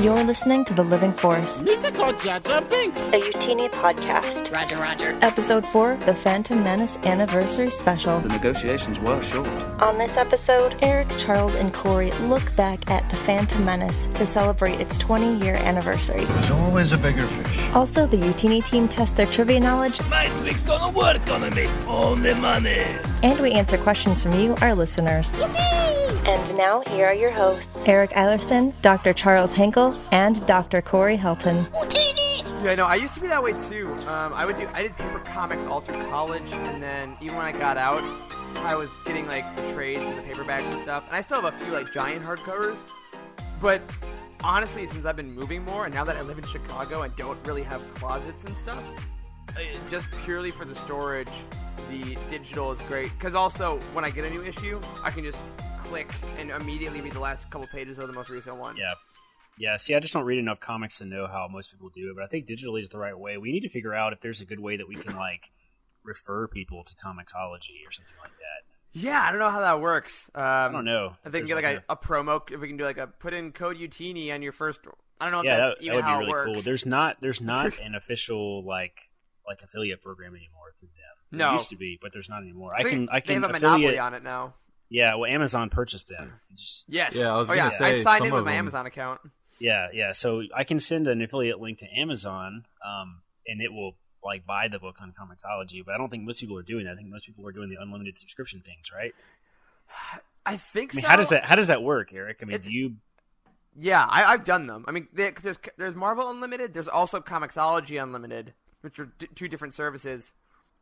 You're listening to The Living Force, Musical Jar Jar Binks. a Utini podcast. Roger, Roger. Episode 4, The Phantom Menace Anniversary Special. The negotiations were short. On this episode, Eric, Charles, and Corey look back at The Phantom Menace to celebrate its 20-year anniversary. There's always a bigger fish. Also, the Utini team tests their trivia knowledge, My trick's gonna work on me. Only money. and we answer questions from you, our listeners. and now here are your hosts. Eric Eilerson, Dr. Charles Henkel, and Dr. Corey Helton. Yeah, no, I used to be that way too. I did paper comics all through college, and then even when I got out, I was getting like the trades and the paperbacks and stuff. And I still have a few like giant hardcovers, but honestly, since I've been moving more, and now that I live in Chicago and don't really have closets and stuff, just purely for the storage, the digital is great. Because also, when I get a new issue, I can just click and immediately read the last couple pages of the most recent one. Yeah, see, I just don't read enough comics to know how most people do it, but I think digitally is the right way. We need to figure out if there's a good way that we can, like, refer people to Comixology or something like that. Yeah, I don't know how that works. I don't know. If they can get like a promo, if we can do like a put in code UTINI on your first. I don't know. Yeah, if that would be really works. cool. There's not an official like affiliate program anymore through them. No. There used to be, but there's not anymore. So I can they have a affiliate, monopoly on it now. Yeah, well, Amazon purchased them. Yes. Yeah, I was gonna say, I signed some in with of my them- Amazon account. Yeah. So I can send an affiliate link to Amazon, and it will like buy the book on Comixology. But I don't think most people are doing that. I think most people are doing the unlimited subscription things, right? I think I mean, so. how does that work, Eric? I mean, do you? Yeah, I've done them. I mean, cause there's Marvel Unlimited. There's also Comixology Unlimited, which are two different services.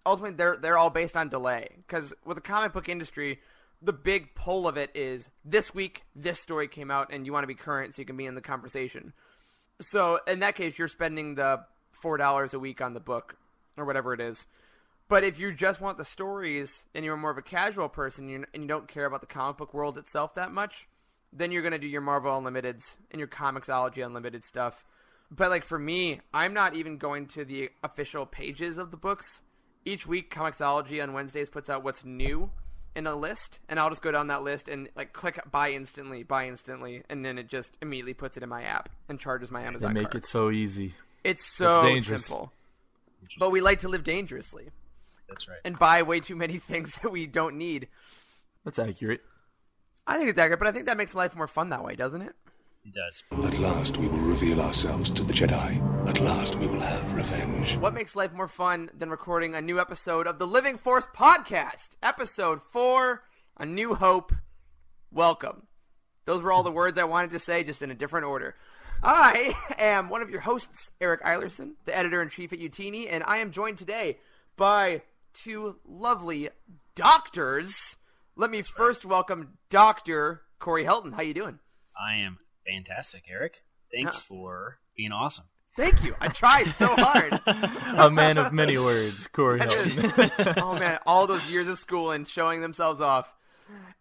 Ultimately, they're all based on delay. Because with the comic book industry, the big pull of it is this week this story came out, and you want to be current so you can be in the conversation. So in that case, you're spending the $4 a week on the book or whatever it is. But if you just want the stories and you're more of a casual person and you don't care about the comic book world itself that much, then you're going to do your Marvel Unlimiteds and your Comixology Unlimited stuff. But like for me, I'm not even going to the official pages of the books. Each week, Comixology on Wednesdays puts out what's new in a list, and I'll just go down that list and like click buy instantly, and then it just immediately puts it in my app and charges my Amazon They make card. it so easy. It's so dangerous. simple. But we like to live dangerously. That's right. And buy way too many things that we don't need. That's accurate. I think it's accurate, but I think that makes life more fun that way, doesn't it? It does. At last we will reveal ourselves to the Jedi. At last we will have revenge. What makes life more fun than recording a new episode of the Living Force podcast? Episode 4, A New Hope. Welcome. Those were all the words I wanted to say, just in a different order. I am one of your hosts, Eric Eilerson, the editor-in-chief at Utini, and I am joined today by two lovely doctors. Let me first welcome Dr. Corey Helton. How you doing? I am fantastic, Eric. Thanks for being awesome. Thank you. I tried so hard. A man of many words, Corey Helton. Oh, man. All those years of school and showing themselves off.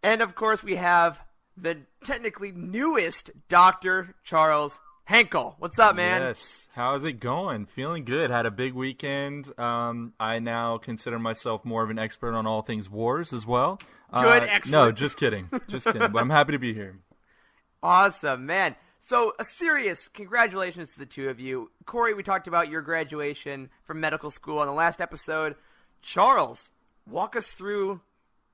And, of course, we have the technically newest Dr. Charles Henkel. What's up, man? Yes. How's it going? Feeling good. Had a big weekend. I now consider myself more of an expert on all things wars as well. Good, excellent. No, just kidding. Just kidding. But I'm happy to be here. Awesome, man. So, a serious congratulations to the two of you. Corey, we talked about your graduation from medical school on the last episode. Charles, walk us through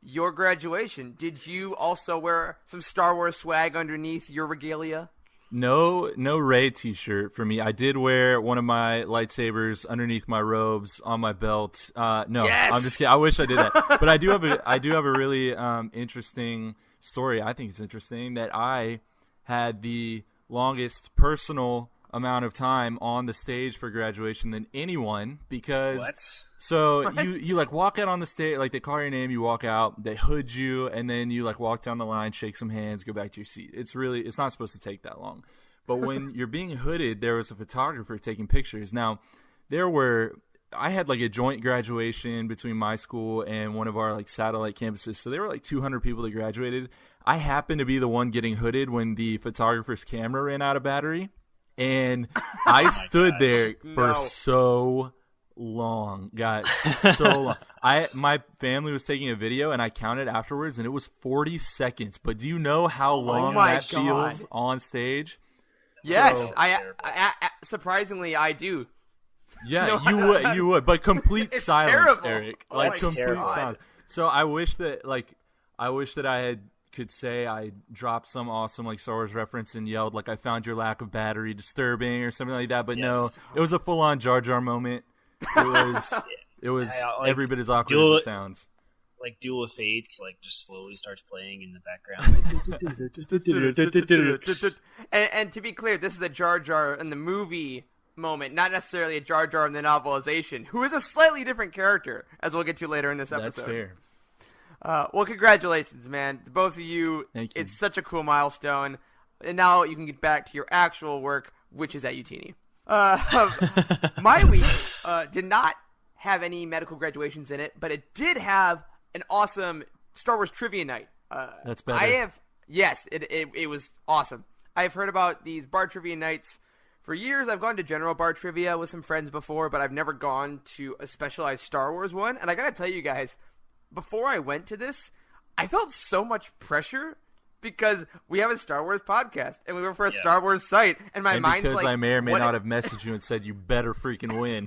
your graduation. Did you also wear some Star Wars swag underneath your regalia? No Rey t-shirt for me. I did wear one of my lightsabers underneath my robes on my belt. No, Yes! I'm just kidding. I wish I did that. But I do have a really interesting story. I think it's interesting that I had the longest personal amount of time on the stage for graduation than anyone because you like walk out on the stage, like they call your name, you walk out, they hood you, and then you like walk down the line, shake some hands, go back to your seat. It's not supposed to take that long. But when you're being hooded, there was a photographer taking pictures. Now, I had like a joint graduation between my school and one of our like satellite campuses. So there were like 200 people that graduated. I happened to be the one getting hooded when the photographer's camera ran out of battery. And I stood there for so long, guys, so long. My family was taking a video, and I counted afterwards, and it was 40 seconds. But do you know how long that feels on stage? Yes, So I terrible. surprisingly I do. Yeah, No, you would, but complete It's silence, terrible. Eric. Oh Like my complete God. silence. So I wish that I could say I dropped some awesome like Star Wars reference and yelled like I found your lack of battery disturbing or something like that. But no, Yes. it was a full on Jar Jar moment. It was Yeah, like, every bit as awkward Duel- as it sounds. Like Duel of Fates, like just slowly starts playing in the background. And to be clear, this is a Jar Jar in the movie moment, not necessarily a Jar Jar in the novelization, who is a slightly different character, as we'll get to later in this episode. That's fair. Well, congratulations, man, to both of you. Thank you. It's such a cool milestone. And now you can get back to your actual work, which is at UTini. My week did not have any medical graduations in it, but it did have an awesome Star Wars trivia night. That's better. Yes, it was awesome. I've heard about these bar trivia nights for years. I've gone to general bar trivia with some friends before, but I've never gone to a specialized Star Wars one. And I gotta tell you guys, before I went to this, I felt so much pressure because we have a Star Wars podcast and we work for a Star Wars site, and my And mind's because like, I may or may what not have messaged you and said you better freaking win.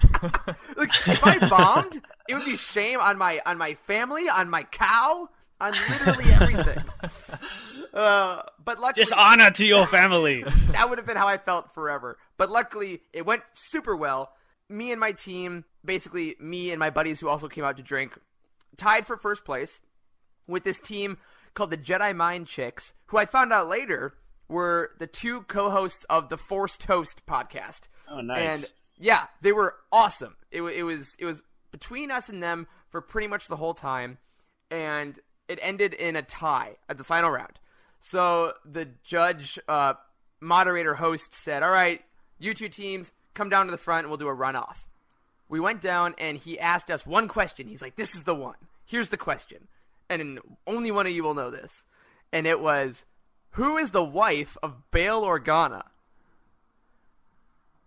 Like, if I bombed, it would be shame on my family, on my cow, on literally everything. But luckily, Dishonor to your family. that would have been how I felt forever. But luckily, it went super well. Me and my team, basically me and my buddies who also came out to drink, tied for first place with this team called the Jedi Mind Chicks, who I found out later were the two co-hosts of the Force Toast podcast. Oh, nice. And yeah, they were awesome. It was between us and them for pretty much the whole time, and it ended in a tie at the final round. So the judge, moderator, host said, "All right, you two teams, come down to the front and we'll do a runoff." We went down and he asked us one question. He's like, "This is the one. Here's the question. And only one of you will know this." And it was, who is the wife of Bail Organa?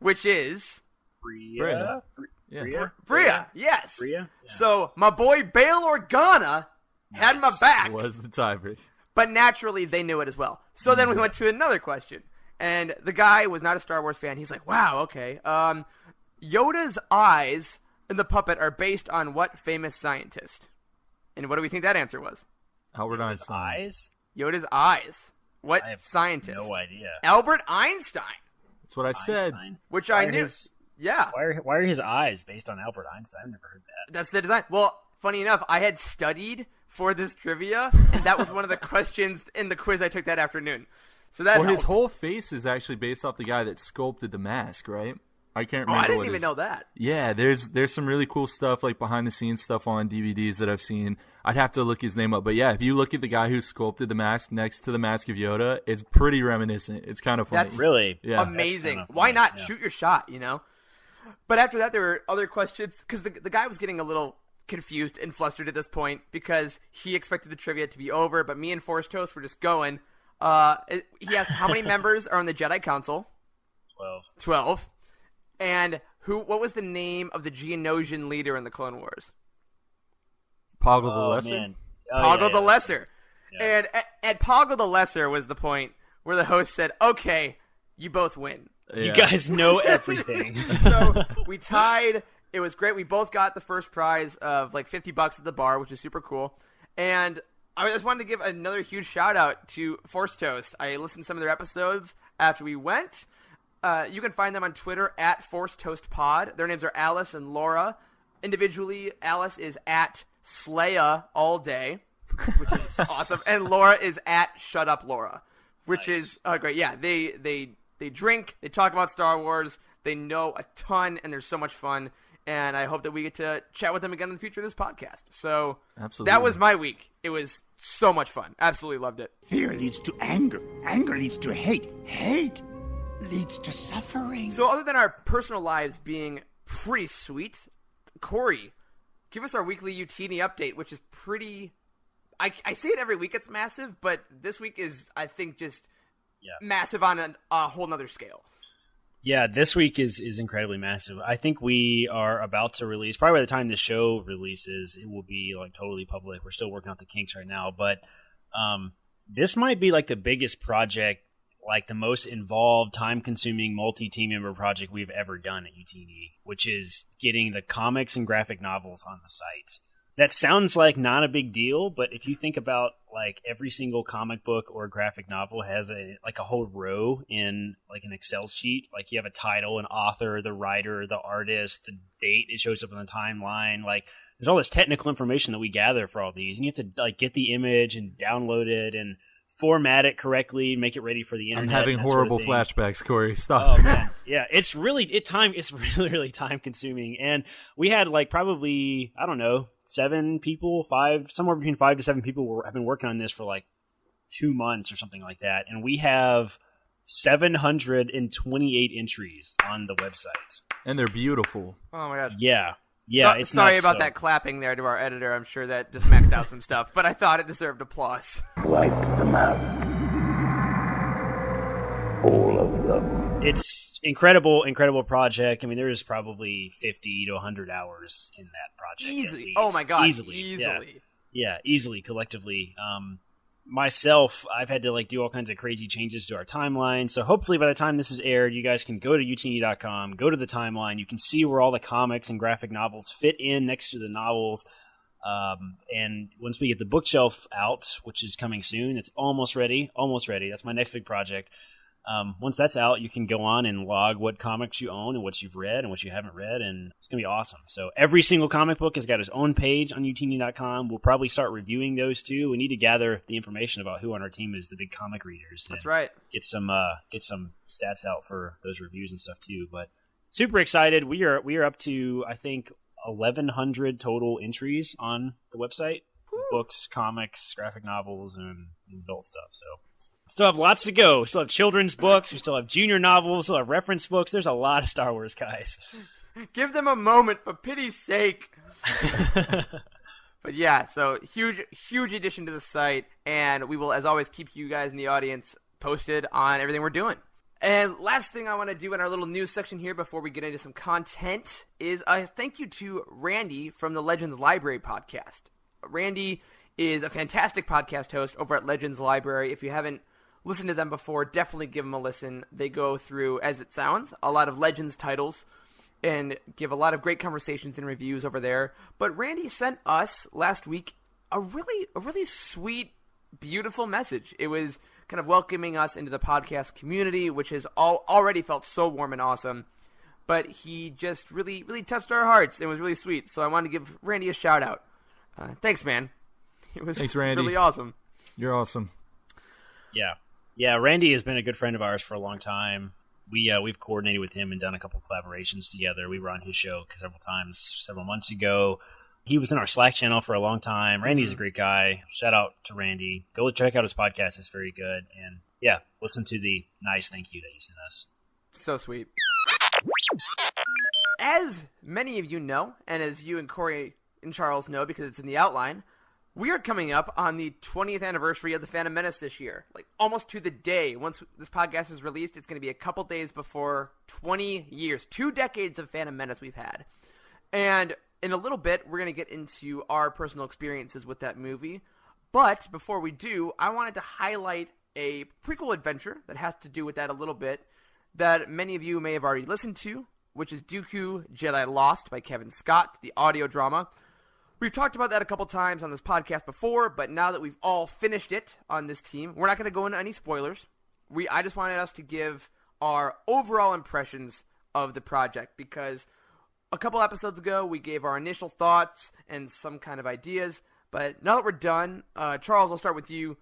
Which is Bria. Yeah. Bria. Yes. Bria? Yeah. So my boy Bail Organa had my back. Was the tiebreaker. But naturally, they knew it as well. So then we went to another question. And the guy was not a Star Wars fan. He's like, wow, okay. Yoda's eyes in the puppet are based on what famous scientist? And what do we think that answer was? Albert Einstein. Eyes? Yoda's eyes. What I have scientist? No idea. Albert Einstein. That's what I said. Einstein? Which Why I are knew. his- Yeah. Why are his eyes based on Albert Einstein? I've never heard that. That's the design. Well, funny enough, I had studied for this trivia, and that was one of the questions in the quiz I took that afternoon. So that Well, his helped. whole face is actually based off the guy that sculpted the mask, right? I can't Oh, remember. I didn't what even his- know that. Yeah, there's some really cool stuff like behind the scenes stuff on DVDs that I've seen. I'd have to look his name up, but yeah, if you look at the guy who sculpted the mask next to the mask of Yoda, it's pretty reminiscent. It's kind of funny. That's Really? Yeah. amazing. That's kinda Why funny, not yeah. shoot your shot, you know? But after that, there were other questions because the guy was getting a little confused and flustered at this point because he expected the trivia to be over, but me and Forrest Toast were just going. He asked how many members are on the Jedi Council. 12. 12. And what was the name of the Geonosian leader in the Clone Wars? Poggle the Lesser. Man. Poggle the that's Lesser. Yeah. And at Poggle the Lesser was the point where the host said, "Okay, you both win." You Yeah. guys know everything. So we tied. It was great. We both got the first prize of like $50 at the bar, which is super cool. And I just wanted to give another huge shout out to Force Toast. I listened to some of their episodes after we went. You can find them on Twitter at Force Toast Pod. Their names are Alice and Laura. Individually, Alice is at Slaya all day, which is awesome, and Laura is at Shut Up Laura, which is great. Yeah, they drink, they talk about Star Wars, they know a ton, and they're so much fun. And I hope that we get to chat with them again in the future of this podcast. So Absolutely. that was my week. It was so much fun. Absolutely loved it. Fear leads to anger. Anger leads to hate. Hate leads to suffering. So other than our personal lives being pretty sweet, Corey, give us our weekly Utini update, which is pretty... I say it every week it's massive, but this week is, I think, just massive on a whole nother scale. Yeah, this week is incredibly massive. I think we are about to release, probably by the time the show releases, it will be like totally public. We're still working out the kinks right now, but this might be like the biggest project like the most involved, time-consuming, multi-team member project we've ever done at UTD, which is getting the comics and graphic novels on the site. That sounds like not a big deal, but if you think about like every single comic book or graphic novel has a whole row in like an Excel sheet. Like you have a title, an author, the writer, the artist, the date it shows up on the timeline. Like there's all this technical information that we gather for all these, and you have to like get the image and download it and format it correctly, make it ready for the internet. I'm having horrible flashbacks, Corey. Stop. Oh man, yeah, it's really really time consuming, and we had like probably I don't know 7 people, somewhere between 5 to 7 people have been working on this for like 2 months or something like that, and we have 728 entries on the website, and they're beautiful. Oh my gosh. Yeah. It's sorry about that clapping there to our editor. I'm sure that just maxed out some stuff, but I thought it deserved applause. Wipe them out. All of them. It's incredible project. I mean, there's probably 50 to 100 hours in that project. Easily. Oh my god. Easily. Yeah, easily, collectively. Myself, I've had to like do all kinds of crazy changes to our timeline. So hopefully by the time this is aired, you guys can go to utini.com, go to the timeline. You can see where all the comics and graphic novels fit in next to the novels. And once we get the bookshelf out, which is coming soon, it's almost ready. That's my next big project. Once that's out, you can go on and log what comics you own and what you've read and what you haven't read, and it's going to be awesome. So every single comic book has got its own page on utini.com. We'll probably start reviewing those too. We need to gather the information about who on our team is the big comic readers. That's right. Get some stats out for those reviews and stuff too. But super excited. We are up to, I think, 1,100 total entries on the website. Books, comics, graphic novels, and adult stuff. So still have lots to go. We still have children's books. We still have junior novels. We still have reference books. There's a lot of Star Wars, guys. Give them a moment, for pity's sake. But yeah, so huge addition to the site. And we will, as always, keep you guys in the audience posted on everything we're doing. And last thing I want to do in our little news section here before we get into some content is a thank you to Randy from the Legends Library podcast. Randy is a fantastic podcast host over at Legends Library. If you haven't listened to them before, definitely give them a listen. They go through, as it sounds, a lot of Legends titles and give a lot of great conversations and reviews over there. But Randy sent us last week a really sweet, beautiful message. It was kind of welcoming us into the podcast community, which has already felt so warm and awesome. But he just really touched our hearts. It was really sweet. So I wanted to give Randy a shout out. Thanks, man. It was Thanks, Randy. Really awesome. You're awesome. Yeah. Randy has been a good friend of ours for a long time. We've coordinated with him and done a couple collaborations together. We were on his show several times several months ago. He was in our Slack channel for a long time. Randy's a great guy. Shout out to Randy. Go check out his podcast. It's very good. And yeah, listen to the nice thank you that he sent us. So sweet. As many of you know, and as you and Corey and Charles know because it's in the outline, we are coming up on the 20th anniversary of the Phantom Menace this year. Like, almost to the day. Once this podcast is released, it's going to be a couple days before 20 years. 2 decades of Phantom Menace we've had. And in a little bit, we're going to get into our personal experiences with that movie. But before we do, I wanted to highlight a prequel adventure that has to do with that a little bit that many of you may have already listened to, which is Dooku Jedi Lost by Kevin Scott, the audio drama. We've talked about that a couple times on this podcast before, but now that we've all finished it on this team, we're not going to go into any spoilers. I just wanted us to give our overall impressions of the project, because a couple episodes ago we gave our initial thoughts and some kind of ideas, but now that we're done, Charles, I'll start with you.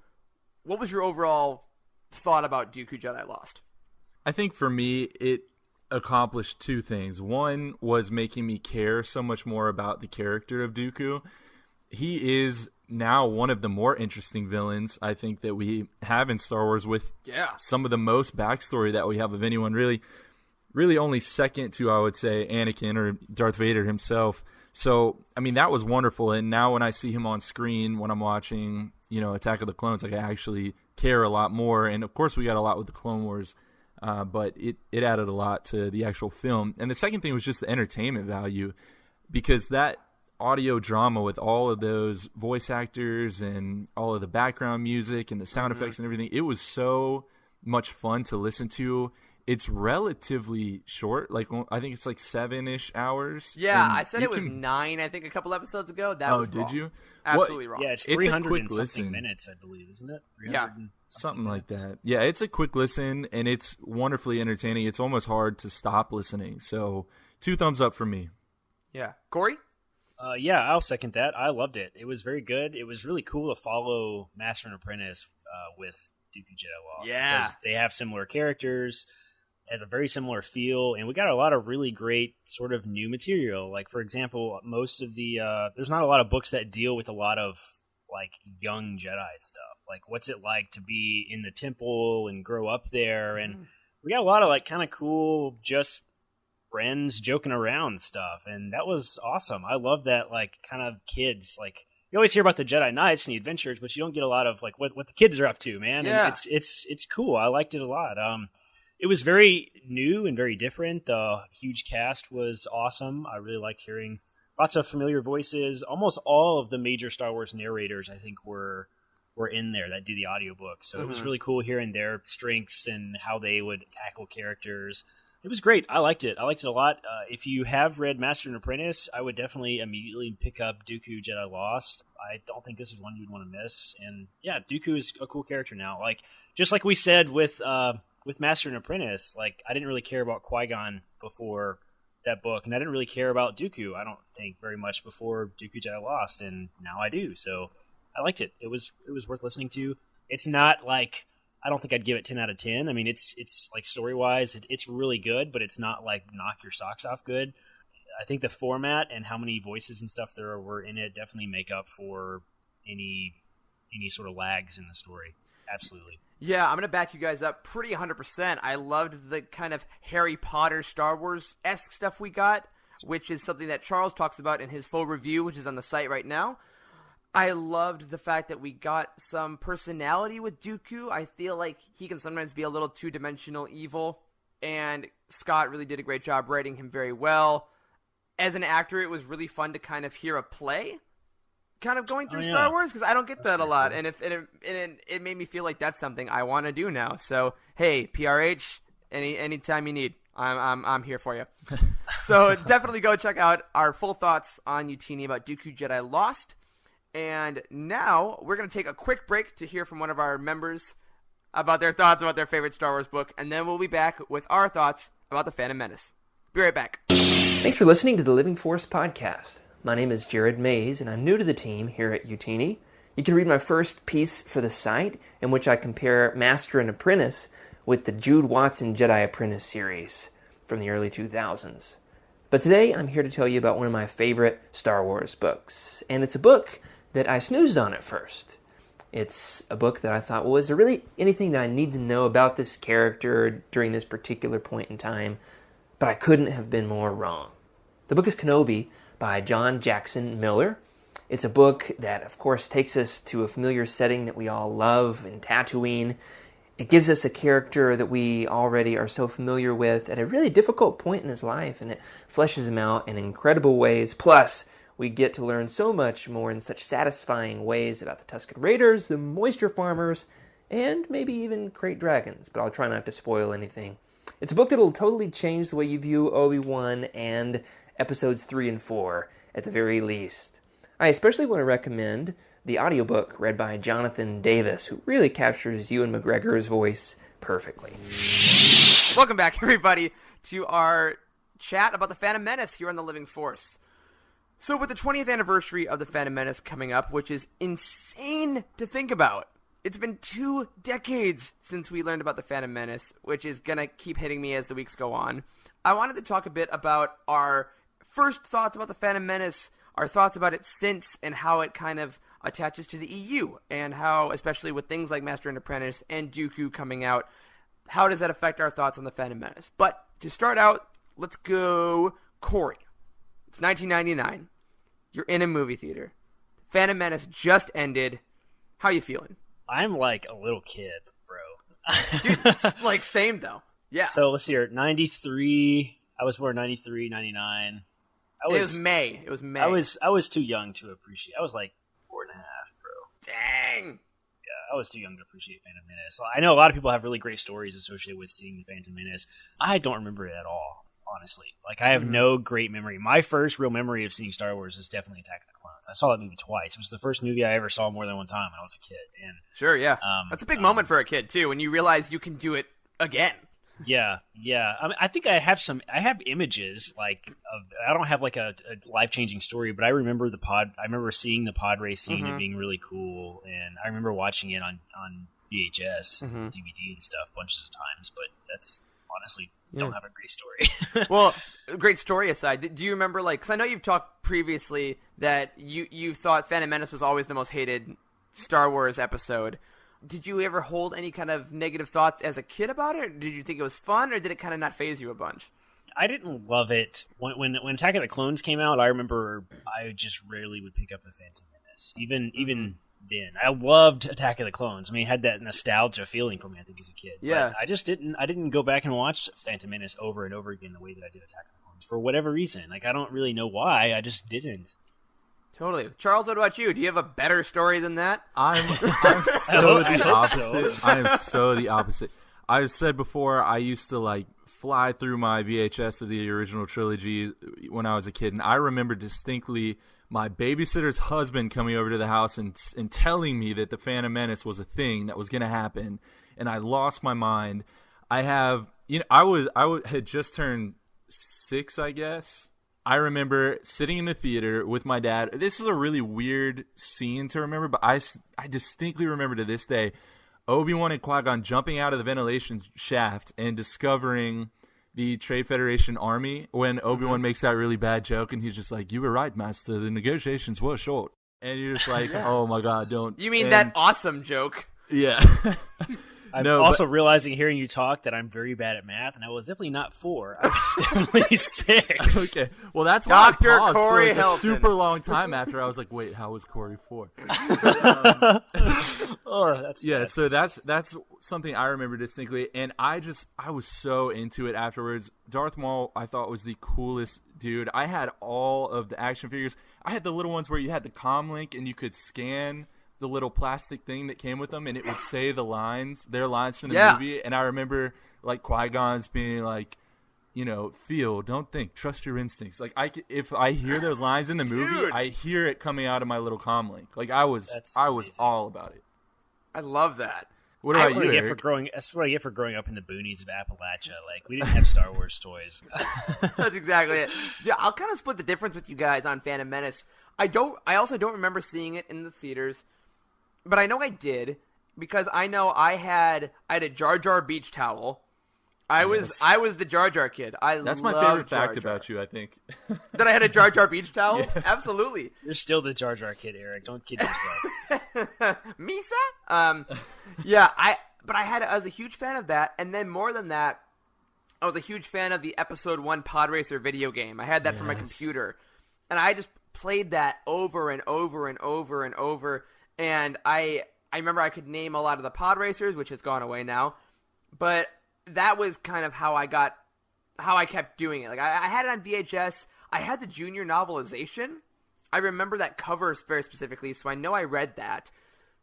What was your overall thought about Dooku Jedi Lost? I think for me, it accomplished 2 things. One was making me care so much more about the character of Dooku. He is now one of the more interesting villains I think that we have in Star Wars, with some of the most backstory that we have of anyone, really only second to, I would say, Anakin or Darth Vader himself. So, I mean, that was wonderful. And now when I see him on screen, when I'm watching, Attack of the Clones, like, I actually care a lot more. And of course we got a lot with the Clone Wars. But it added a lot to the actual film. And the second thing was just the entertainment value, because that audio drama with all of those voice actors and all of the background music and the sound effects and everything, it was so much fun to listen to. It's relatively short. Like, I think it's like 7-ish hours. Yeah, and I said it was 9, I think, a couple episodes ago. That was wrong. Did you? Absolutely wrong. Yeah, it's It's a 300 quick and something listen. minutes, I believe, isn't it? Yeah. Something like that. Yeah, it's a quick listen, and it's wonderfully entertaining. It's almost hard to stop listening. So 2 thumbs up for me. Yeah. Corey? Yeah, I'll second that. I loved it. It was very good. It was really cool to follow Master and Apprentice with Dooku Jedi Lost. Yeah. Because they have similar characters, has a very similar feel, and we got a lot of really great sort of new material. Like, for example, most of the there's not a lot of books that deal with a lot of like young Jedi stuff. Like, what's it like to be in the temple and grow up there? And we got a lot of like kind of cool, just friends joking around stuff, and that was awesome. I love that, like, kind of kids, like, you always hear about the Jedi Knights and the adventures, but you don't get a lot of like what the kids are up to, man. Yeah. And it's cool. I liked it a lot. It was very new and very different. The huge cast was awesome. I really liked hearing lots of familiar voices. Almost all of the major Star Wars narrators, I think, were in there that do the audiobook. So it was really cool hearing their strengths and how they would tackle characters. It was great. I liked it. I liked it a lot. If you have read Master and Apprentice, I would definitely immediately pick up Dooku Jedi Lost. I don't think this is one you'd want to miss. And yeah, Dooku is a cool character now. Like, just like we said with Master and Apprentice, like, I didn't really care about Qui-Gon before that book, and I didn't really care about Dooku, I don't think, very much before Dooku Jedi Lost, and now I do. So I liked it. It was worth listening to. It's not like, I don't think I'd give it 10 out of 10. I mean, it's like story-wise, it's really good, but it's not like knock your socks off good. I think the format and how many voices and stuff there were in it definitely make up for any sort of lags in the story. Absolutely. Yeah, I'm going to back you guys up pretty 100%. I loved the kind of Harry Potter, Star Wars-esque stuff we got, which is something that Charles talks about in his full review, which is on the site right now. I loved the fact that we got some personality with Dooku. I feel like he can sometimes be a little two-dimensional evil, and Scott really did a great job writing him very well. As an actor, it was really fun to kind of hear a play kind of going through Star Wars, because I don't get that a lot, cool. And it made me feel like that's something I want to do now. So hey, PRH, anytime you need, I'm here for you. So definitely go check out our full thoughts on Utini about Dooku Jedi Lost. And now we're going to take a quick break to hear from one of our members about their thoughts about their favorite Star Wars book, and then we'll be back with our thoughts about The Phantom Menace. Be right back. Thanks for listening to the Living Force podcast. My name is Jared Mays, and I'm new to the team here at Utini. You can read my first piece for the site, in which I compare Master and Apprentice with the Jude Watson Jedi Apprentice series from the early 2000s. But today, I'm here to tell you about one of my favorite Star Wars books, and it's a book that I snoozed on at first. It's a book that I thought, well, is there really anything that I need to know about this character during this particular point in time? But I couldn't have been more wrong. The book is Kenobi by John Jackson Miller. It's a book that, of course, takes us to a familiar setting that we all love in Tatooine. It gives us a character that we already are so familiar with at a really difficult point in his life, and it fleshes him out in incredible ways. Plus, we get to learn so much more in such satisfying ways about the Tusken Raiders, the Moisture Farmers, and maybe even Krayt Dragons, but I'll try not to spoil anything. It's a book that will totally change the way you view Obi-Wan and episodes 3 and 4, at the very least. I especially want to recommend the audiobook read by Jonathan Davis, who really captures Ewan McGregor's voice perfectly. Welcome back, everybody, to our chat about The Phantom Menace here on The Living Force. So with the 20th anniversary of The Phantom Menace coming up, which is insane to think about, it's been 2 decades since we learned about The Phantom Menace, which is going to keep hitting me as the weeks go on. I wanted to talk a bit about our first thoughts about The Phantom Menace, our thoughts about it since, and how it kind of attaches to the EU, and how, especially with things like Master and Apprentice and Dooku coming out, how does that affect our thoughts on The Phantom Menace? But to start out, let's go Corey. It's 1999. You're in a movie theater. Phantom Menace just ended. How you feeling? I'm like a little kid, bro. Dude, like same though. Yeah. So let's see here. 93. I was born 93, 99. It was May. I was too young to appreciate. I was like 4.5, bro. Dang. Yeah. I was too young to appreciate Phantom Menace. I know a lot of people have really great stories associated with seeing the Phantom Menace. I don't remember it at all, honestly. Like, I have no great memory. My first real memory of seeing Star Wars is definitely Attack of the Clones. I saw that movie twice. It was the first movie I ever saw more than one time when I was a kid. And Sure, yeah. That's a big moment for a kid, too, when you realize you can do it again. Yeah. I mean, I think I have images like I don't have like a life-changing story, but I remember seeing the pod race scene and being really cool, and I remember watching it on VHS, DVD and stuff bunches of times, but that's honestly don't have a great story. Well, great story aside, do you remember, like, because I know you've talked previously that you thought Phantom Menace was always the most hated Star Wars episode. Did you ever hold any kind of negative thoughts as a kid about it? Did you think it was fun, or did it kind of not faze you a bunch? I didn't love it. When Attack of the Clones came out, I remember I just rarely would pick up the Phantom Menace. Even then, I loved Attack of the Clones. I mean, it had that nostalgia feeling for me, I think, as a kid. Yeah. But I didn't go back and watch Phantom Menace over and over again the way that I did Attack of the Clones for whatever reason. Like, I don't really know why. I just didn't. Totally. Charles, what about you? Do you have a better story than that? I'm so the opposite. I am so the opposite. I've said before, I used to like fly through my VHS of the original trilogy when I was a kid, and I remember distinctly my babysitter's husband coming over to the house and telling me that the Phantom Menace was a thing that was going to happen, and I lost my mind. I had just turned 6, I guess. I remember sitting in the theater with my dad. This is a really weird scene to remember, but I distinctly remember to this day Obi-Wan and Qui-Gon jumping out of the ventilation shaft and discovering the Trade Federation army when Obi-Wan makes that really bad joke, and he's just like, "You were right, Master. The negotiations were short." And you're just like, "Oh my God, don't." You mean that awesome joke? Yeah. I'm also realizing, hearing you talk, that I'm very bad at math, and I was definitely not 4. I was definitely 6. Okay, well that's why Dr. I paused Corey for like a Hilton. super long time after. I was like, "Wait, how was Corey 4?" Oh, that's bad. So that's something I remember distinctly, and I was so into it afterwards. Darth Maul, I thought, was the coolest dude. I had all of the action figures. I had the little ones where you had the comm link and you could scan the little plastic thing that came with them, and it would say their lines from the movie. And I remember like Qui-Gon's being like, feel, don't think, trust your instincts. Like if I hear those lines in the movie, I hear it coming out of my little comm link. Like I was all about it. I love that. What about you, Eric? That's what I get for growing up in the boonies of Appalachia. Like, we didn't have Star Wars toys. That's exactly it. Yeah, I'll kind of split the difference with you guys on Phantom Menace. I also don't remember seeing it in the theaters, but I know I did, because I know I had a Jar Jar beach towel. I was the Jar Jar kid. That's my favorite fact about you, I think. That I had a Jar Jar beach towel? Yes. Absolutely. You're still the Jar Jar kid, Eric. Don't kid yourself. Misa? Yeah, I was a huge fan of that, and then more than that, I was a huge fan of the Episode 1 Pod Racer video game. I had that for my computer, and I just played that over and over and over and over, and I remember I could name a lot of the pod racers, which has gone away now, but that was kind of how I kept doing it. Like I had it on VHS. I had the Junior novelization. I remember that cover very specifically, so I know I read that.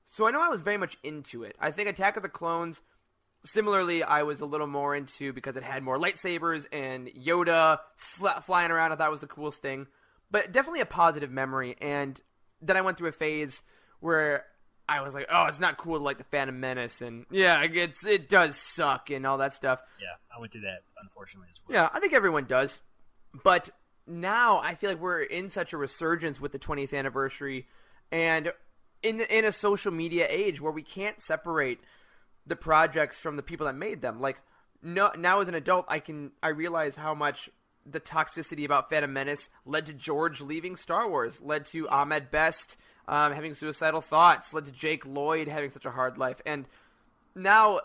So I know I was very much into it. I think Attack of the Clones, similarly, I was a little more into because it had more lightsabers and Yoda flying around. I thought was the coolest thing. But definitely a positive memory. And then I went through a phase where I was like, oh, it's not cool to like the Phantom Menace, and yeah, it does suck and all that stuff. Yeah, I went through that, unfortunately, as well. Yeah, I think everyone does. But now I feel like we're in such a resurgence with the 20th anniversary, and in a social media age where we can't separate the projects from the people that made them. Like, now as an adult, I realize how much the toxicity about Phantom Menace led to George leaving Star Wars, led to Ahmed Best having suicidal thoughts, led to Jake Lloyd having such a hard life. And now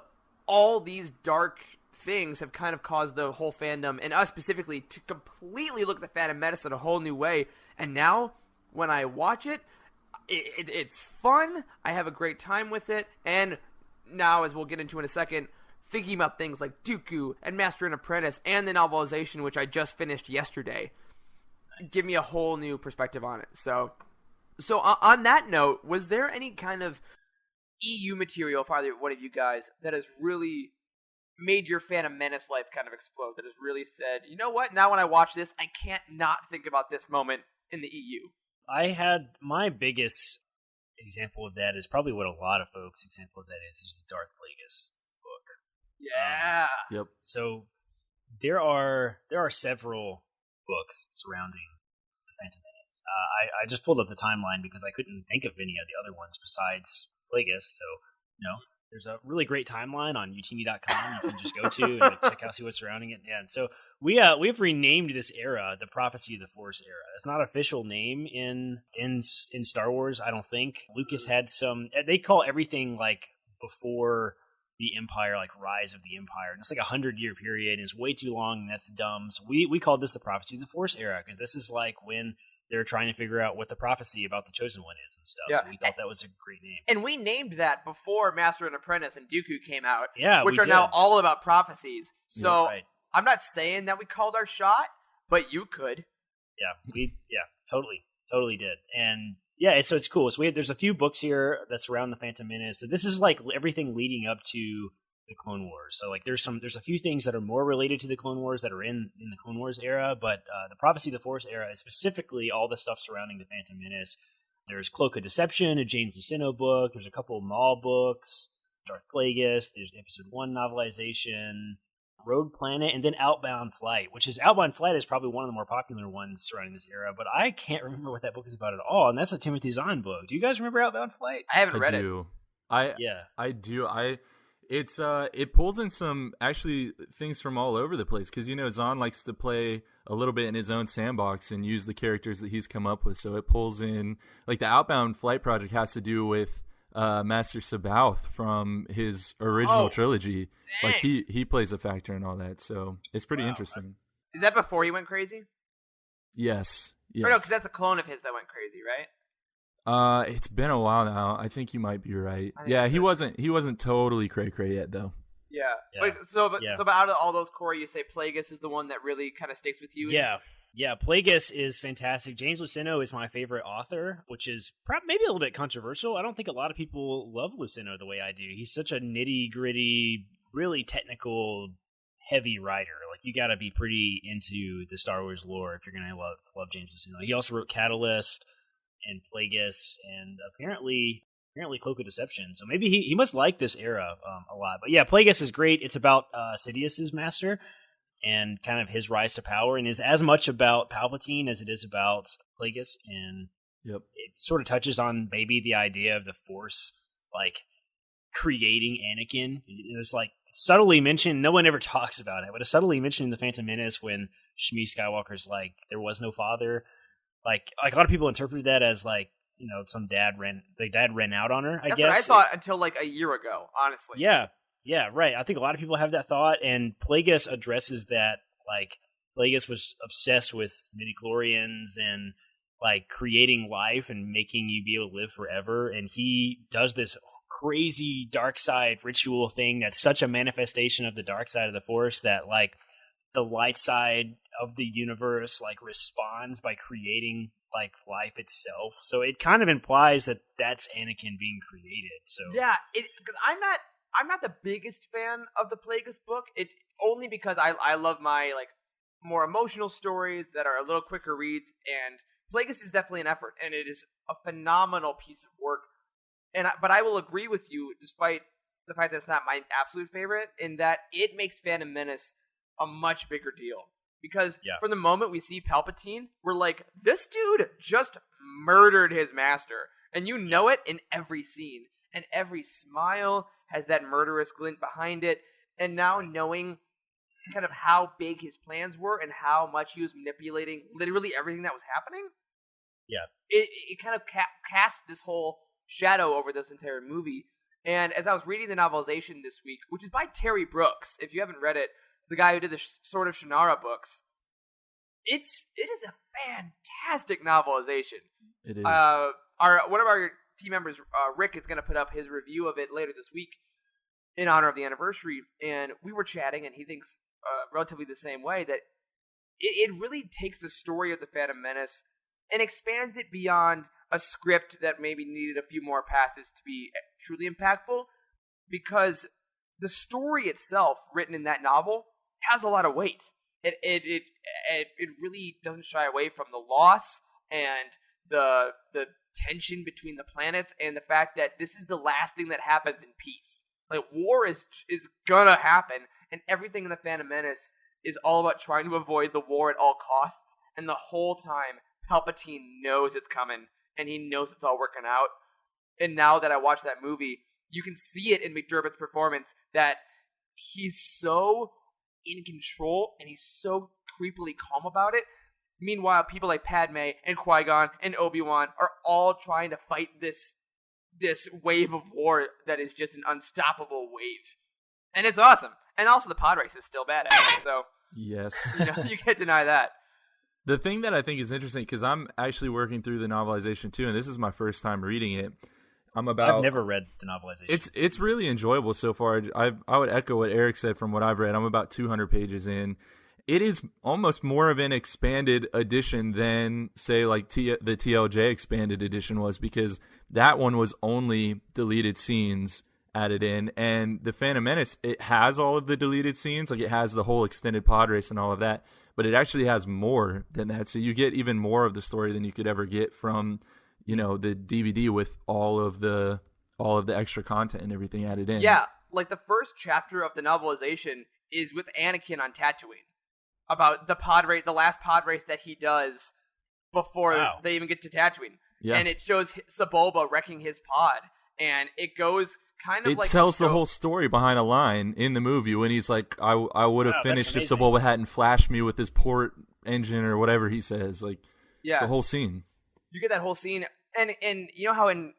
all these dark things have kind of caused the whole fandom, and us specifically, to completely look at the Phantom Menace in a whole new way. And now, when I watch it, it's fun. I have a great time with it. And now, as we'll get into in a second, thinking about things like Dooku and Master and Apprentice and the novelization, which I just finished yesterday, give me a whole new perspective on it. So on that note, was there any kind of EU material for either one of you guys that has really made your Phantom Menace life kind of explode? That has really said, you know what? Now when I watch this, I can't not think about this moment in the EU. I had my biggest example of that is probably what a lot of folks' example of that is the Darth Plagueis book. Yeah. Yep. So there are several books surrounding the Phantom Menace. I just pulled up the timeline because I couldn't think of any of the other ones besides Plagueis. So there's a really great timeline on utini.com you can just go to and check out, see what's surrounding it. Yeah, and so we've renamed this era the Prophecy of the Force era. It's not an official name in Star Wars, I don't think. Lucas had some. They call everything like before the Empire, like Rise of the Empire. And it's like 100-year period. And it's way too long, and that's dumb. So we called this the Prophecy of the Force era because this is like when they're trying to figure out what the prophecy about the Chosen One is and stuff. Yeah. So we thought that was a great name. And we named that before Master and Apprentice and Dooku came out, Yeah, which we are now did. all about prophecies. So Right. I'm not saying that we called our shot, but you could. Totally did. And yeah, so it's cool. So there's a few books here that surround the Phantom Menace. So this is like everything leading up to the Clone Wars. So like there's a few things that are more related to the Clone Wars that are in the Clone Wars era, but the Prophecy of the Force era is specifically all the stuff surrounding the Phantom Menace. There's Cloak of Deception, a James Luceno book. There's a couple of Maul books, Darth Plagueis. There's the Episode 1 novelization, Rogue Planet, and then Outbound Flight, Outbound Flight is probably one of the more popular ones surrounding this era, but I can't remember what that book is about at all, and that's a Timothy Zahn book. Do you guys remember Outbound Flight? I haven't read it. I do. It pulls in some actually things from all over the place because Zahn likes to play a little bit in his own sandbox and use the characters that he's come up with. So it pulls in like the Outbound Flight project has to do with Master Sabaoth from his original trilogy. Dang. Like he plays a factor in all that. So it's pretty interesting. Is that before he went crazy? Yes. Or no, because that's a clone of his that went crazy, right? It's been a while now. I think you might be right. Yeah, he wasn't totally cray yet though. Yeah. Yeah. So out of all those core, you say Plagueis is the one that really kind of sticks with you? Yeah, Plagueis is fantastic. James Luceno is my favorite author, which is maybe a little bit controversial. I don't think a lot of people love Luceno the way I do. He's such a nitty-gritty, really technical, heavy writer. Like, you gotta be pretty into the Star Wars lore if you're gonna love James Luceno. He also wrote Catalyst and Plagueis and apparently Cloak of Deception. So maybe he must like this era a lot. But yeah, Plagueis is great. It's about Sidious's master and kind of his rise to power, and is as much about Palpatine as it is about Plagueis. And Yep. it sort of touches on maybe the idea of the Force, like creating Anakin. It's like subtly mentioned. No one ever talks about it, but it's subtly mentioned in the Phantom Menace when Shmi Skywalker's like, there was no father. Like a lot of people interpreted that as like, some dad ran out on her. I guess that's what I thought until like a year ago, honestly. Yeah, right. I think a lot of people have that thought, and Plagueis addresses that. Like, Plagueis was obsessed with midichlorians and like creating life and making you be able to live forever, and he does this crazy dark side ritual thing that's such a manifestation of the dark side of the Force that like the light side of the universe like responds by creating like life itself. So it kind of implies that that's Anakin being created. So yeah, because I'm not the biggest fan of the Plagueis book. It only because I love my like more emotional stories that are a little quicker reads, and Plagueis is definitely an effort, and it is a phenomenal piece of work. But I will agree with you, despite the fact that it's not my absolute favorite, in that it makes Phantom Menace a much bigger deal. Because from the moment we see Palpatine, we're like, this dude just murdered his master. And you know it in every scene. And every smile has that murderous glint behind it. And now knowing kind of how big his plans were and how much he was manipulating literally everything that was happening, it kind of cast this whole shadow over this entire movie. And as I was reading the novelization this week, which is by Terry Brooks, if you haven't read it, the guy who did the Sword of Shannara books, it is a fantastic novelization. It is. One of our team members, Rick, is going to put up his review of it later this week in honor of the anniversary, and we were chatting, and he thinks relatively the same way, that it really takes the story of the Phantom Menace and expands it beyond a script that maybe needed a few more passes to be truly impactful, because the story itself, written in that novel, has a lot of weight. It really doesn't shy away from the loss and the tension between the planets, and the fact that this is the last thing that happens in peace. Like, war is gonna happen, and everything in the Phantom Menace is all about trying to avoid the war at all costs. And the whole time, Palpatine knows it's coming, and he knows it's all working out. And now that I watched that movie, you can see it in McDermott's performance that he's so in control and he's so creepily calm about it. Meanwhile, people like Padme and Qui-Gon and Obi-Wan are all trying to fight this wave of war that is just an unstoppable wave. And it's awesome. And also the pod race is still badass. So yes, you can't deny that. The thing that I think is interesting, because I'm actually working through the novelization too, and this is my first time reading it. I've never read the novelization. It's really enjoyable so far. I would echo what Eric said from what I've read. I'm about 200 pages in. It is almost more of an expanded edition than, say, like the TLJ expanded edition was, because that one was only deleted scenes added in, and the Phantom Menace, it has all of the deleted scenes, like it has the whole extended pod race and all of that, but it actually has more than that. So you get even more of the story than you could ever get from, the DVD with all of the extra content and everything added in. Yeah, like the first chapter of the novelization is with Anakin on Tatooine, about the last pod race that he does before they even get to Tatooine. Yeah. And it shows Sebulba wrecking his pod, and it goes kind of it tells the whole story behind a line in the movie when he's like, I would have finished if Sebulba hadn't flashed me with his port engine or whatever he says. Like, it's a whole scene. You get that whole scene, and you know how in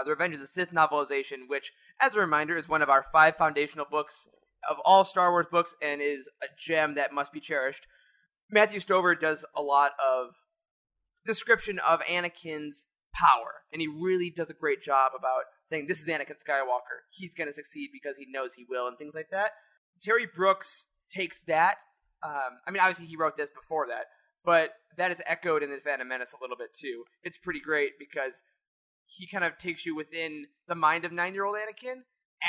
the Revenge of the Sith novelization, which, as a reminder, is one of our 5 foundational books of all Star Wars books and is a gem that must be cherished, Matthew Stover does a lot of description of Anakin's power, and he really does a great job about saying, this is Anakin Skywalker, he's going to succeed because he knows he will, and things like that. Terry Brooks takes that, obviously he wrote this before that, but that is echoed in the Phantom Menace a little bit too. It's pretty great because he kind of takes you within the mind of 9-year-old Anakin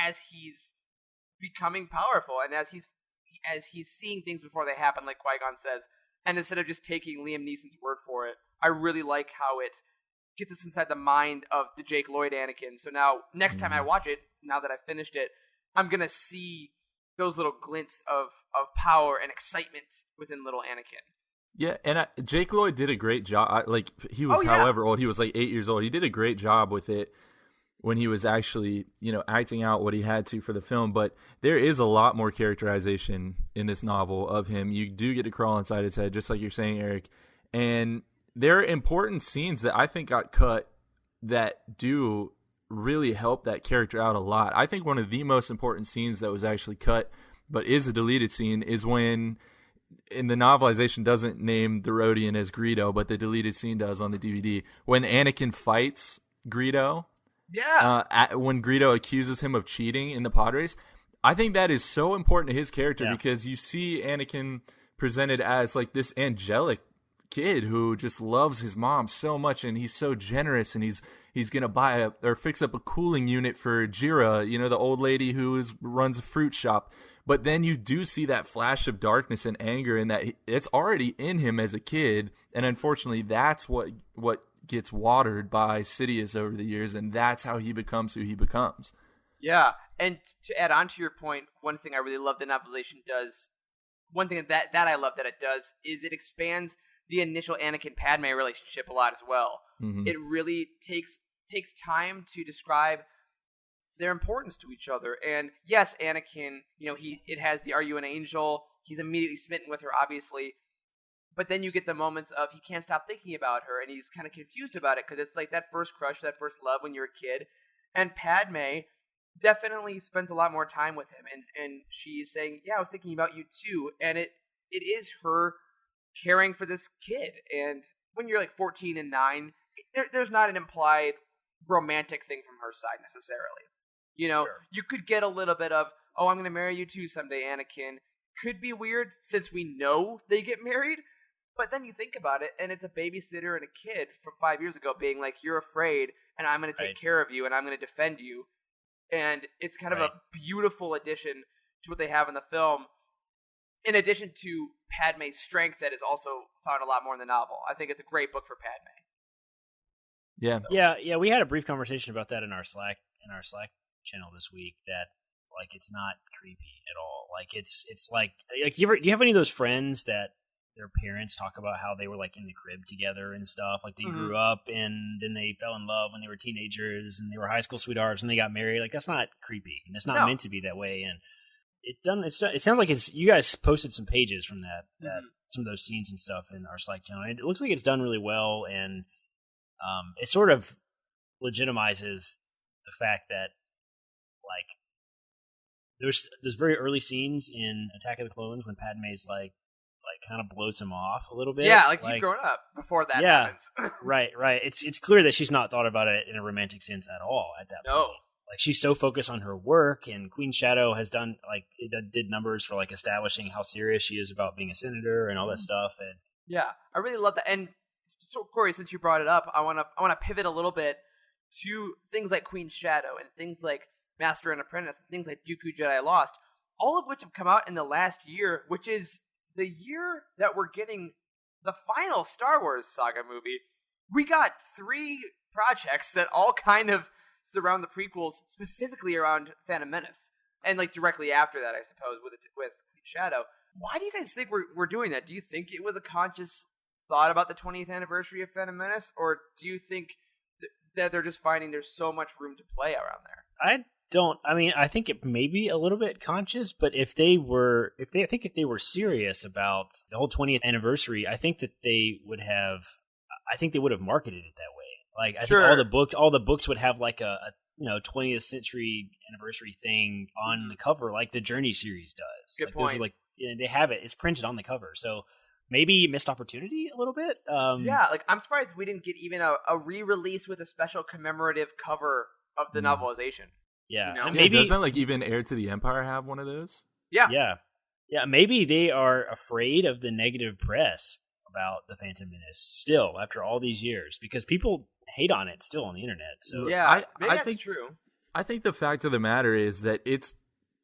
as he's becoming powerful, and as he's seeing things before they happen, like Qui-Gon says, and instead of just taking Liam Neeson's word for it, I really like how it gets us inside the mind of the Jake Lloyd Anakin. So now, next time I watch it, now that I've finished it, I'm going to see those little glints of power and excitement within little Anakin. Yeah, and Jake Lloyd did a great job. He was however old. He was like 8 years old. He did a great job with it when he was actually, acting out what he had to for the film. But there is a lot more characterization in this novel of him. You do get to crawl inside his head, just like you're saying, Eric. And there are important scenes that I think got cut that do really help that character out a lot. I think one of the most important scenes that was actually cut, but is a deleted scene, is when, in the novelization, doesn't name the Rodian as Greedo, but the deleted scene does on the DVD, when Anakin fights Greedo. Yeah. When Greedo accuses him of cheating in the pod race. I think that is so important to his character because you see Anakin presented as like this angelic kid who just loves his mom so much, and he's so generous, and he's gonna buy or fix up a cooling unit for Jira, the old lady who runs a fruit shop. But then you do see that flash of darkness and anger, and that it's already in him as a kid, and unfortunately that's what gets watered by Sidious over the years, and that's how he becomes who he becomes. Yeah, and to add on to your point, one thing I really love the novelization does, one thing that I love that it does, is it expands the initial Anakin-Padme relationship a lot as well. Mm-hmm. It really takes time to describe their importance to each other. And yes, Anakin, it has the "Are you an angel?" He's immediately smitten with her, obviously. But then you get the moments of he can't stop thinking about her, and he's kind of confused about it because it's like that first crush, that first love when you're a kid. And Padme definitely spends a lot more time with him, and she's saying, "Yeah, I was thinking about you too." And it is her caring for this kid. And when you're like 14 and 9, there's not an implied romantic thing from her side necessarily. Sure. You could get a little bit of, "Oh, I'm going to marry you too someday, Anakin." Could be weird since we know they get married. But then you think about it, and it's a babysitter and a kid from 5 years ago being like, "You're afraid, and I'm going to take care of you, and I'm going to defend you." And it's kind of a beautiful addition to what they have in the film, in addition to Padme's strength that is also found a lot more in the novel. I think it's a great book for Padme. Yeah. Yeah. We had a brief conversation about that in our Slack channel this week. That like it's not creepy at all. Like it's like do you have any of those friends that their parents talk about how they were like in the crib together and stuff? Like they grew up and then they fell in love when they were teenagers and they were high school sweethearts and they got married. Like that's not creepy and it's not meant to be that way. And it sounds like you guys posted some pages from that some of those scenes and stuff in our Slack channel. And it looks like it's done really well, and it sort of legitimizes the fact that like there's very early scenes in Attack of the Clones when Padme's like kind of blows him off a little bit. Yeah, like you've grown up before that happens. right. It's clear that she's not thought about it in a romantic sense at all at that point. Like she's so focused on her work, and Queen Shadow has done did numbers for like establishing how serious she is about being a senator and all that stuff. And yeah, I really love that. And so Corey, since you brought it up, I want to pivot a little bit to things like Queen Shadow and things like Master and Apprentice and things like Dooku Jedi Lost, all of which have come out in the last year, which is the year that we're getting the final Star Wars saga movie. We got 3 projects that all kind of surround the prequels, specifically around Phantom Menace, and like directly after that, I suppose, with Queen Shadow. Why do you guys think we're doing that? Do you think it was a conscious thought about the 20th anniversary of Phantom Menace, or do you think that they're just finding there's so much room to play around there? I think it may be a little bit conscious, but if they were serious about the whole 20th anniversary, I think they would have marketed it that way. Like I think all the books would have like a 20th century anniversary thing on the cover, like the Journey series does. Good point. They have it; it's printed on the cover. So maybe missed opportunity a little bit. I'm surprised we didn't get even a re-release with a special commemorative cover of the novelization. Yeah, you know? maybe doesn't like even Heir to the Empire have one of those? Yeah. Maybe they are afraid of the negative press about the Phantom Menace still after all these years, because people hate on it still on the internet. So yeah, maybe I that's think true. I think the fact of the matter is that it's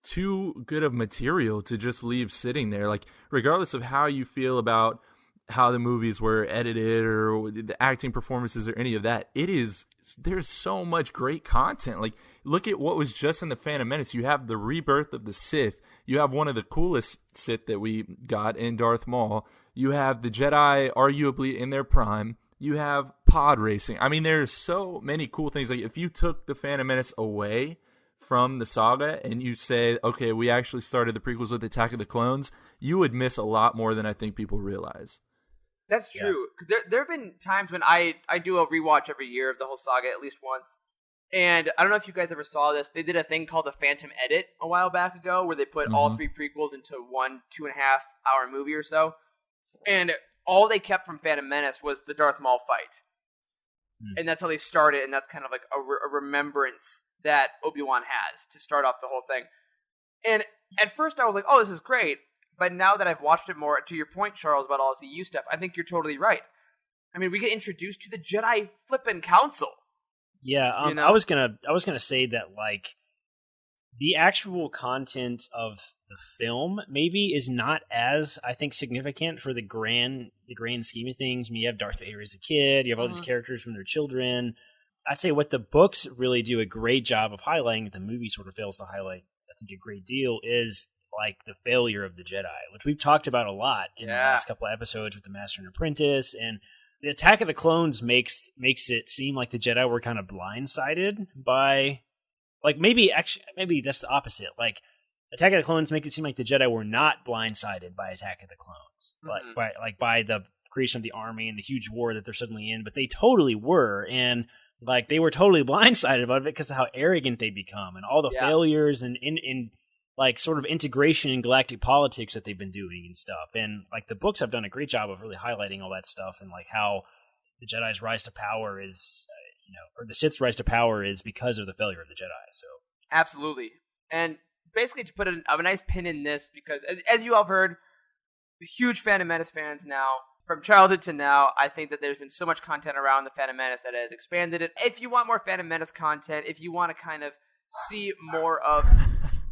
too good of material to just leave sitting there. Like, regardless of how you feel about how the movies were edited or the acting performances or any of that, there's so much great content. Like, look at what was just in the Phantom Menace. You have the rebirth of the Sith. You have one of the coolest Sith that we got in Darth Maul. You have the Jedi arguably in their prime. You have pod racing. I mean, there's so many cool things. Like, if you took the Phantom Menace away from the saga and you say, okay, we actually started the prequels with Attack of the Clones, you would miss a lot more than I think people realize. That's true. There have been times when I do a rewatch every year of the whole saga at least once. And I don't know if you guys ever saw this. They did a thing called the Phantom Edit a while back ago where they put all 3 prequels into 1.5 hour movie or so. And all they kept from Phantom Menace was the Darth Maul fight. And that's how they started, and that's kind of like a remembrance that Obi-Wan has to start off the whole thing. And at first I was like, oh, this is great. But now that I've watched it more, to your point, Charles, about all this EU stuff, I think you're totally right. I mean, we get introduced to the Jedi Flippin' Council. Yeah, I was gonna say that like the actual content of the film maybe is not as, I think, significant for the grand scheme of things. I mean, you have Darth Vader as a kid, you have all these characters from their children. I'd say what the books really do a great job of highlighting, that the movie sort of fails to highlight, I think, a great deal, is like the failure of the Jedi, which we've talked about a lot in the last couple of episodes with the Master and Apprentice. And the Attack of the Clones makes it seem like the Jedi were kind of blindsided by, like, maybe that's the opposite. Like, Attack of the Clones make it seem like the Jedi were not blindsided by Attack of the Clones, by the creation of the army and the huge war that they're suddenly in, but they totally were. And like, they were totally blindsided about it because of how arrogant they become and all the failures and in like sort of integration in galactic politics that they've been doing and stuff. And like, the books have done a great job of really highlighting all that stuff, and like how the Jedi's rise to power is, or the Sith's rise to power is because of the failure of the Jedi. So absolutely. And basically, to put a nice pin in this, because as you all have heard, huge Phantom Menace fans now, from childhood to now, I think that there's been so much content around the Phantom Menace that has expanded it. If you want more Phantom Menace content, if you want to kind of see more of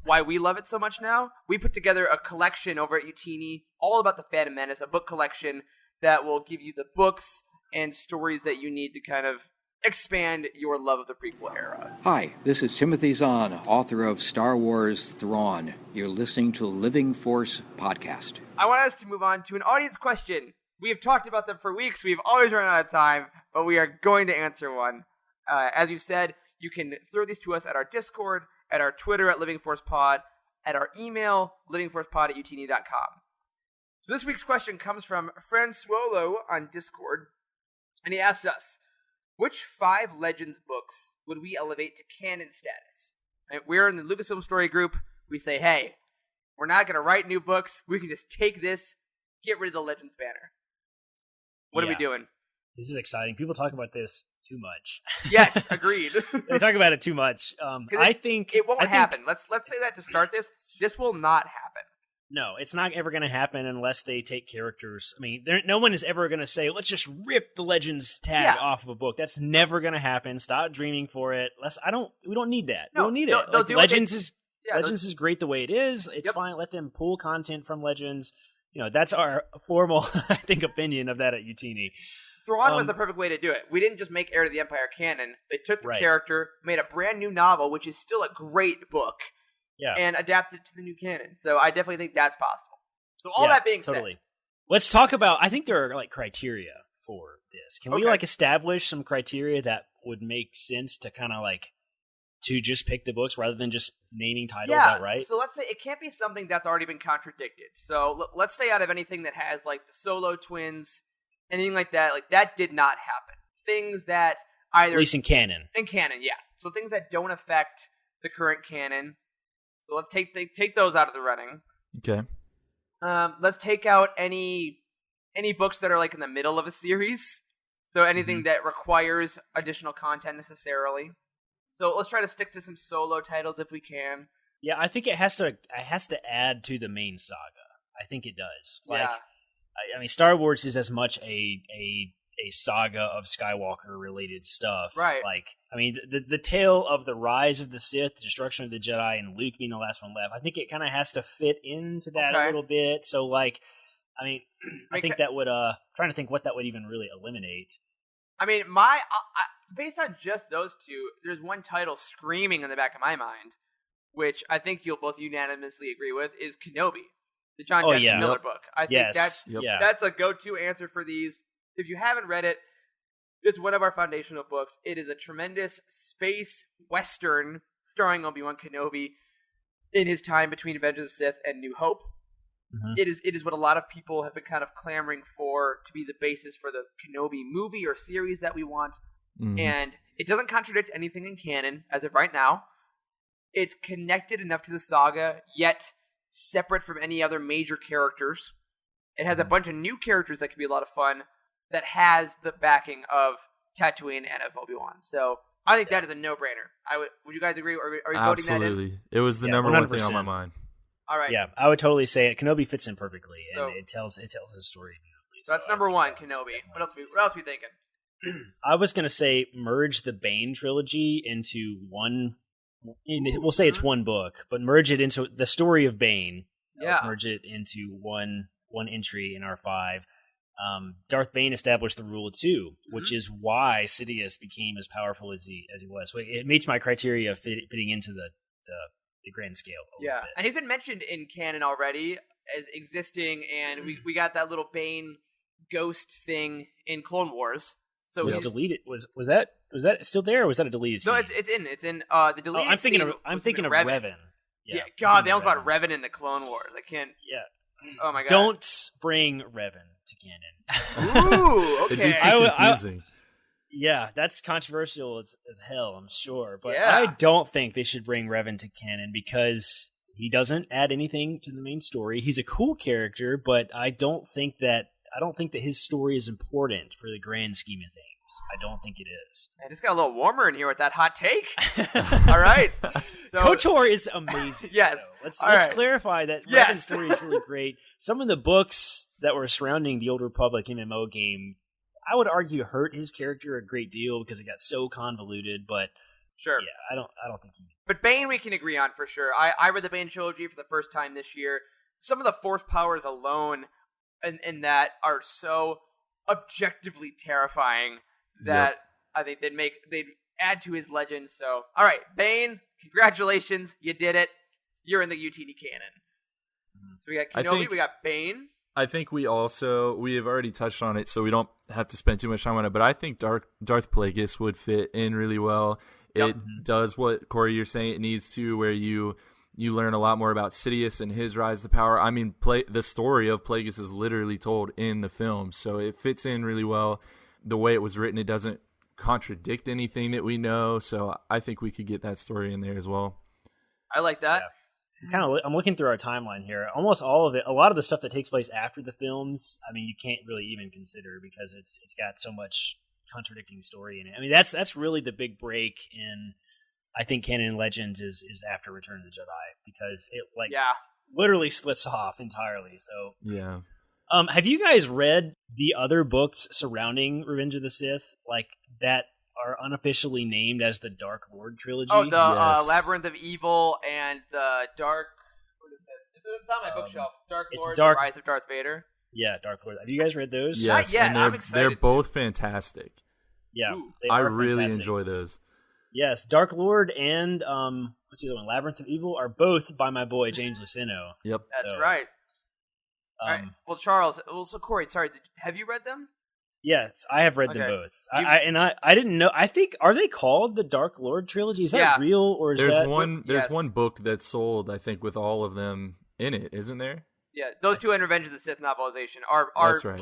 why we love it so much now, we put together a collection over at Utini all about the Phantom Menace, a book collection that will give you the books and stories that you need to kind of expand your love of the prequel era. Hi, this is Timothy Zahn, author of Star Wars Thrawn. You're listening to Living Force Podcast. I want us to move on to an audience question. We have talked about them for weeks. We've always run out of time, but we are going to answer one. As you've said, you can throw these to us at our Discord, at our Twitter at Living Force Pod, at our email, livingforcepod@utini.com. So this week's question comes from Fransuolo on Discord, and he asks us, which 5 Legends books would we elevate to canon status? And we're in the Lucasfilm Story group. We say, hey, we're not going to write new books. We can just take this, get rid of the Legends banner. What are we doing? This is exciting. People talk about this too much. Yes, agreed. They talk about it too much. I think it won't happen. Let's say that to start this. This will not happen. No, it's not ever going to happen unless they take characters. I mean, no one is ever going to say, let's just rip the Legends tag off of a book. That's never going to happen. Stop dreaming for it. We don't need that. No, we don't need it. Like, Legends is great the way it is. It's fine. Let them pull content from Legends. That's our formal, I think, opinion of that at Utini. Thrawn was the perfect way to do it. We didn't just make Heir to the Empire canon. They took the character, made a brand new novel, which is still a great book, and adapted it to the new canon. So I definitely think that's possible. So all that being said, let's talk about. I think there are criteria for this. Can we establish some criteria that would make sense to kind of to just pick the books rather than just naming titles outright? So let's say it can't be something that's already been contradicted. So let's stay out of anything that has the Solo twins. Anything like that, that did not happen. Things that either... At least in canon. In canon, yeah. So things that don't affect the current canon. So let's take those out of the running. Okay. Let's take out any books that are in the middle of a series. So anything that requires additional content necessarily. So let's try to stick to some solo titles if we can. Yeah, I think it has to add to the main saga. I think it does. I mean, Star Wars is as much a saga of Skywalker related stuff. Right. I mean, the tale of the rise of the Sith, the destruction of the Jedi, and Luke being the last one left. I think it kind of has to fit into that a little bit. So, I think that would trying to think what that would even really eliminate. I mean, based on just those two, there's one title screaming in the back of my mind, which I think you'll both unanimously agree with, is Kenobi. The John Jackson Miller book. I think that's a go-to answer for these. If you haven't read it, it's one of our foundational books. It is a tremendous space western starring Obi-Wan Kenobi in his time between Revenge of the Sith and New Hope. Mm-hmm. It is what a lot of people have been kind of clamoring for to be the basis for the Kenobi movie or series that we want. Mm-hmm. And it doesn't contradict anything in canon as of right now. It's connected enough to the saga, yet separate from any other major characters. It has a bunch of new characters that could be a lot of fun that has the backing of Tatooine and of Obi-Wan. So I think that is a no-brainer. Would you guys agree? Are you voting that in? Absolutely. It was the number 100%. One thing on my mind. All right. Yeah, I would totally say it. Kenobi fits in perfectly, and it tells his story beautifully. So that's number 1, Kenobi. What else are we thinking? I was going to say merge the Bane trilogy into one. We'll say it's one book, but merge it into the story of Bane. Merge it into one entry in R5. Darth Bane established the rule of 2, which is why Sidious became as powerful as he was. So it meets my criteria of fitting into the grand scale. And he's been mentioned in canon already as existing, and we got that little Bane ghost thing in Clone Wars. So it was deleted. Was that still there, or was that a deleted scene? No, it's in the deleted. I'm thinking of Revan. Yeah, God, they almost brought Revan into Clone Wars. I can't. Yeah. Oh my God! Don't bring Revan to canon. Ooh, okay. It'd be too confusing. Yeah, that's controversial as hell, I'm sure. But I don't think they should bring Revan to canon because he doesn't add anything to the main story. He's a cool character, but I don't think that his story is important for the grand scheme of things. I don't think it is. Man, it's got a little warmer in here with that hot take. All right. So, KOTOR is amazing. Yes. Let's right. clarify that Yes. Revan's story is really great. Some of the books that were surrounding the Old Republic MMO game, I would argue, hurt his character a great deal because it got so convoluted. But sure. Yeah, I don't think he. But Bane we can agree on for sure. I read the Bane trilogy for the first time this year. Some of the Force powers alone in that are so objectively terrifying that I think they'd add to his legend. So, all right, Bane, congratulations, you did it. You're in the UTD canon. So we got Kenobi, we got Bane. I think we have already touched on it, so we don't have to spend too much time on it. But I think Darth Plagueis would fit in really well. It does what, Corey, you're saying it needs to, where you learn a lot more about Sidious and his rise to power. I mean, the story of Plagueis is literally told in the film, so it fits in really well. The way it was written, it doesn't contradict anything that we know, so I think we could get that story in there as well. I like that. Yeah. I'm looking through our timeline here. Almost all of it, a lot of the stuff that takes place after the films, I mean, you can't really even consider because it's got so much contradicting story in it. I mean, that's really the big break in, I think, canon and Legends is after Return of the Jedi, because it literally splits off entirely. So yeah. Have you guys read the other books surrounding Revenge of the Sith, like that are unofficially named as the Dark Lord trilogy? Oh, the Labyrinth of Evil and the Dark. What is that? It's on my bookshelf. Dark Lord, The Rise of Darth Vader. Yeah, Dark Lord. Have you guys read those? Yes, not yet. and I'm excited. They're both fantastic. Yeah, I really enjoy those. Yes, Dark Lord and what's the other one? Labyrinth of Evil are both by my boy James Luceno. Yep, that's right. All right. Well, Charles. So Corey, sorry. Have you read them? Yes, I have read them both. I didn't know. I think, are they called the Dark Lord trilogy? Is that real, or is there's one book that's sold, I think, with all of them in it, isn't there? Yeah, those two and Revenge of the Sith novelization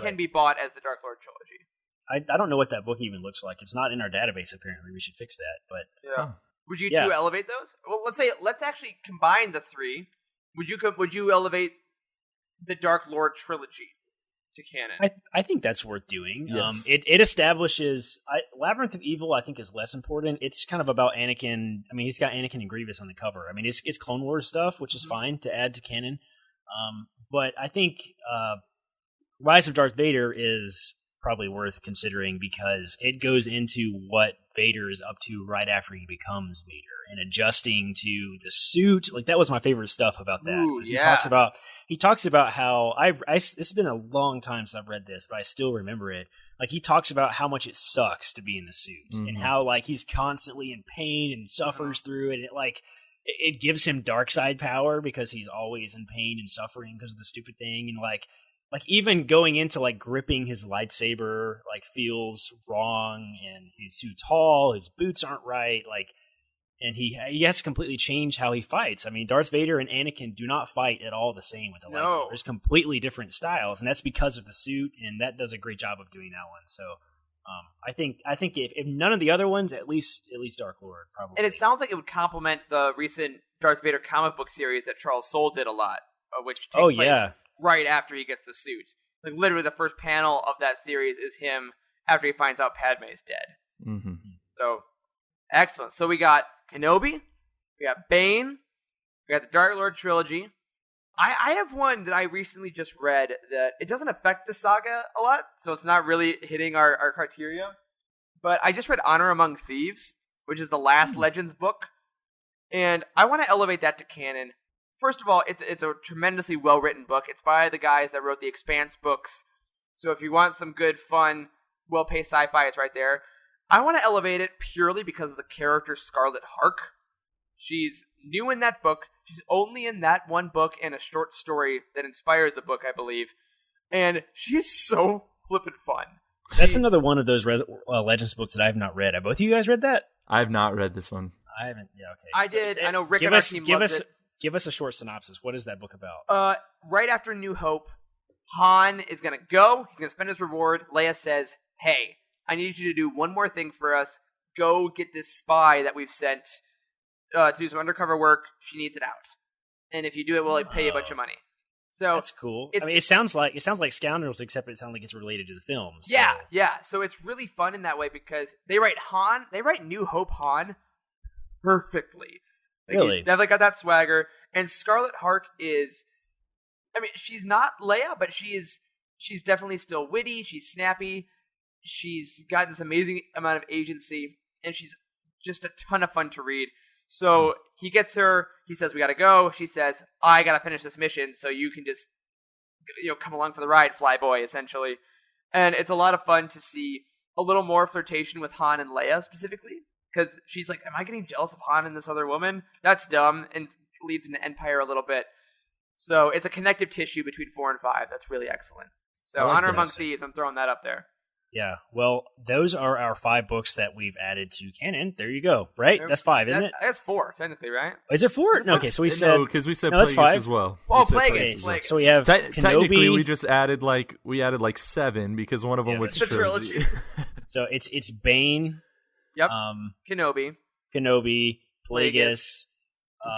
can be bought as the Dark Lord trilogy. I don't know what that book even looks like. It's not in our database. Apparently, we should fix that. But would you two elevate those? Well, let's actually combine the three. Would you elevate the Dark Lord trilogy to canon? I think that's worth doing. Yes. It establishes Labyrinth of Evil. I think is less important. It's kind of about Anakin. I mean, he's got Anakin and Grievous on the cover. I mean, it's Clone Wars stuff, which is fine to add to canon. But I think Rise of Darth Vader is probably worth considering because it goes into what Vader is up to right after he becomes Vader and adjusting to the suit. Like, that was my favorite stuff about that. Ooh, He talks about how this has been a long time since I've read this, but I still remember it. Like, he talks about how much it sucks to be in the suit and how, like, he's constantly in pain and suffers through it. And it gives him dark side power because he's always in pain and suffering because of the stupid thing. And like even going into like gripping his lightsaber, like, feels wrong, and he's too tall, his boots aren't right. Like, and he has to completely change how he fights. I mean, Darth Vader and Anakin do not fight at all the same with the lightsaber. There's completely different styles, and that's because of the suit, and that does a great job of doing that one. So I think if none of the other ones, at least Dark Lord probably. And it sounds like it would complement the recent Darth Vader comic book series that Charles Soule did a lot, which takes place right after he gets the suit. Like, literally the first panel of that series is him after he finds out Padme's dead. Mm-hmm. So, excellent. So we got Kenobi, we got Bane, we got the Dark Lord trilogy. I have one that I recently just read that it doesn't affect the saga a lot, so it's not really hitting our criteria. But I just read Honor Among Thieves, which is the last Legends book, and I want to elevate that to canon. First of all, it's a tremendously well-written book. It's by the guys that wrote the Expanse books, so if you want some good, fun, well-paced sci-fi, it's right there. I want to elevate it purely because of the character Scarlet Hark. She's new in that book. She's only in that one book and a short story that inspired the book, I believe. And she's so flippin' fun. That's another one of those Legends books that I have not read. Have both of you guys read that? I have not read this one. I haven't. Yeah, okay. I did. I know Rick and our team loves it. Give us a short synopsis. What is that book about? Right after New Hope, Han is going to go. He's going to spend his reward. Leia says, hey, I need you to do one more thing for us. Go get this spy that we've sent to do some undercover work. She needs it out. And if you do it, we'll pay you a bunch of money. So that's cool. I mean, it sounds like Scoundrels, except it sounds like it's related to the films. So. Yeah. So it's really fun in that way because they write New Hope Han perfectly. Like, really, he's definitely got that swagger. And Scarlet Heart is, I mean, she's not Leia, but she's definitely still witty. She's snappy. She's got this amazing amount of agency, and she's just a ton of fun to read. So he gets her. He says, "We gotta go." She says, "I gotta finish this mission, so you can just, come along for the ride, Flyboy." Essentially, and it's a lot of fun to see a little more flirtation with Han and Leia specifically, because she's like, "Am I getting jealous of Han and this other woman? That's dumb," and leads into Empire a little bit. So it's a connective tissue between 4 and 5 that's really excellent. So Honor Among Thieves, I'm throwing that up there. Yeah, well, those are our 5 books that we've added to canon. There you go, right? That's 5, isn't it? That's 4, technically, right? Is it 4? No, okay, so we said... No, because we said Plagueis as well. Oh, Plagueis. Okay, so we have Technically, we just added like 7 because one of them was a trilogy. So it's Bane. Yep. Kenobi, Plagueis,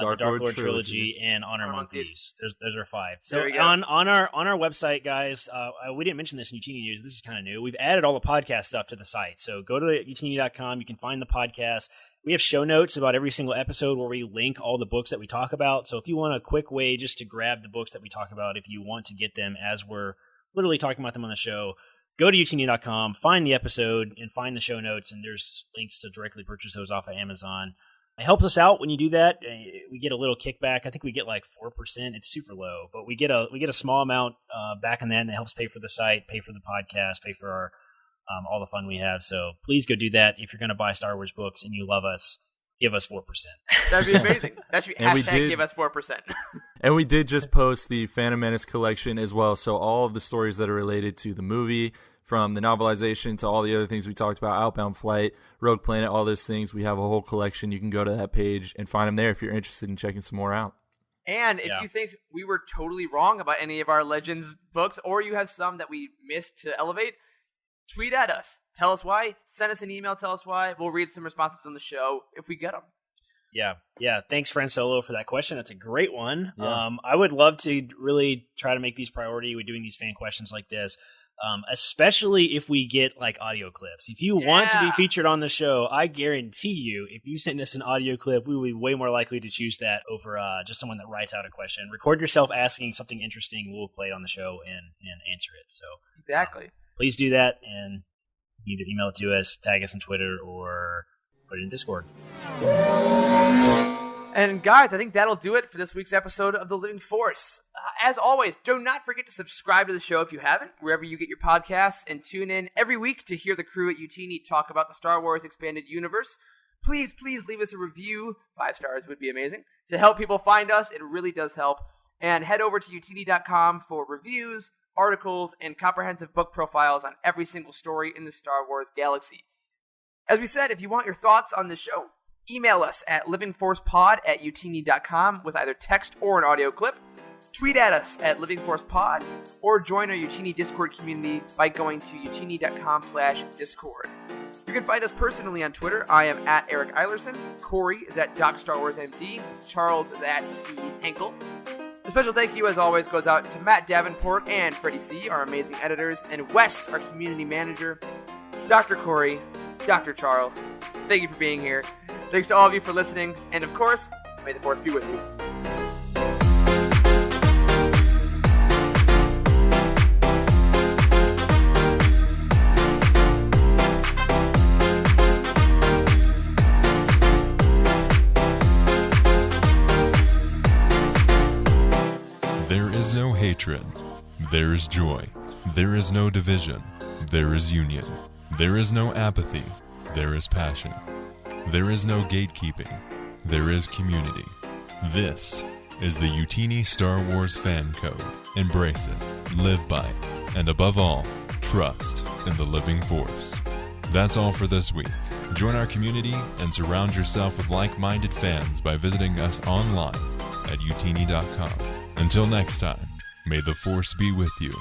the Dark Lord trilogy, and Honor Among Thieves. Those are 5. So on our website, guys, we didn't mention this in Utini News. This is kind of new. We've added all the podcast stuff to the site. So go to utini.com. You can find the podcast. We have show notes about every single episode where we link all the books that we talk about. So if you want a quick way just to grab the books that we talk about, if you want to get them as we're literally talking about them on the show, go to utini.com, find the episode, and find the show notes. And there's links to directly purchase those off of Amazon. It helps us out when you do that. We get a little kickback. I think we get like 4%. It's super low, but we get a small amount back in that, and it helps pay for the site, pay for the podcast, pay for our all the fun we have. So please go do that. If you're going to buy Star Wars books and you love us, give us 4%. That'd be amazing. That should be give us 4%. And we did just post the Phantom Menace collection as well. So all of the stories that are related to the movie, from the novelization to all the other things we talked about, Outbound Flight, Rogue Planet, all those things. We have a whole collection. You can go to that page and find them there if you're interested in checking some more out. And if you think we were totally wrong about any of our Legends books, or you have some that we missed to elevate, tweet at us. Tell us why. Send us an email. Tell us why. We'll read some responses on the show if we get them. Yeah. Thanks, Fran Solo, for that question. That's a great one. Yeah. I would love to really try to make these priority with doing these fan questions like this. Especially if we get like audio clips. If you want to be featured on the show, I guarantee you, if you send us an audio clip, we will be way more likely to choose that over just someone that writes out a question. Record yourself asking something interesting. We'll play it on the show and answer it. So exactly. Please do that, and either email it to us, tag us on Twitter, or put it in Discord. And guys, I think that'll do it for this week's episode of The Living Force. As always, do not forget to subscribe to the show if you haven't, wherever you get your podcasts, and tune in every week to hear the crew at Utini talk about the Star Wars Expanded Universe. Please leave us a review. 5 stars would be amazing. To help people find us, it really does help. And head over to utini.com for reviews, articles, and comprehensive book profiles on every single story in the Star Wars galaxy. As we said, if you want your thoughts on the show, email us at livingforcepod@utini.com with either text or an audio clip. Tweet at us at livingforcepod, or join our Utini Discord community by going to utini.com/discord. You can find us personally on Twitter. I am at Eric Eilerson. Corey is at DocStarWarsMD. Charles is at C. Henkel. A special thank you, as always, goes out to Matt Davenport and Freddie C., our amazing editors, and Wes, our community manager. Dr. Corey, Dr. Charles, thank you for being here. Thanks to all of you for listening, and of course, may the Force be with you. There is no hatred. There is joy. There is no division. There is union. There is no apathy. There is passion. There is no gatekeeping. There is community. This is the Utini Star Wars Fan Code. Embrace it, live by it, and above all, trust in the living force. That's all for this week. Join our community and surround yourself with like-minded fans by visiting us online at utini.com. Until next time, may the force be with you.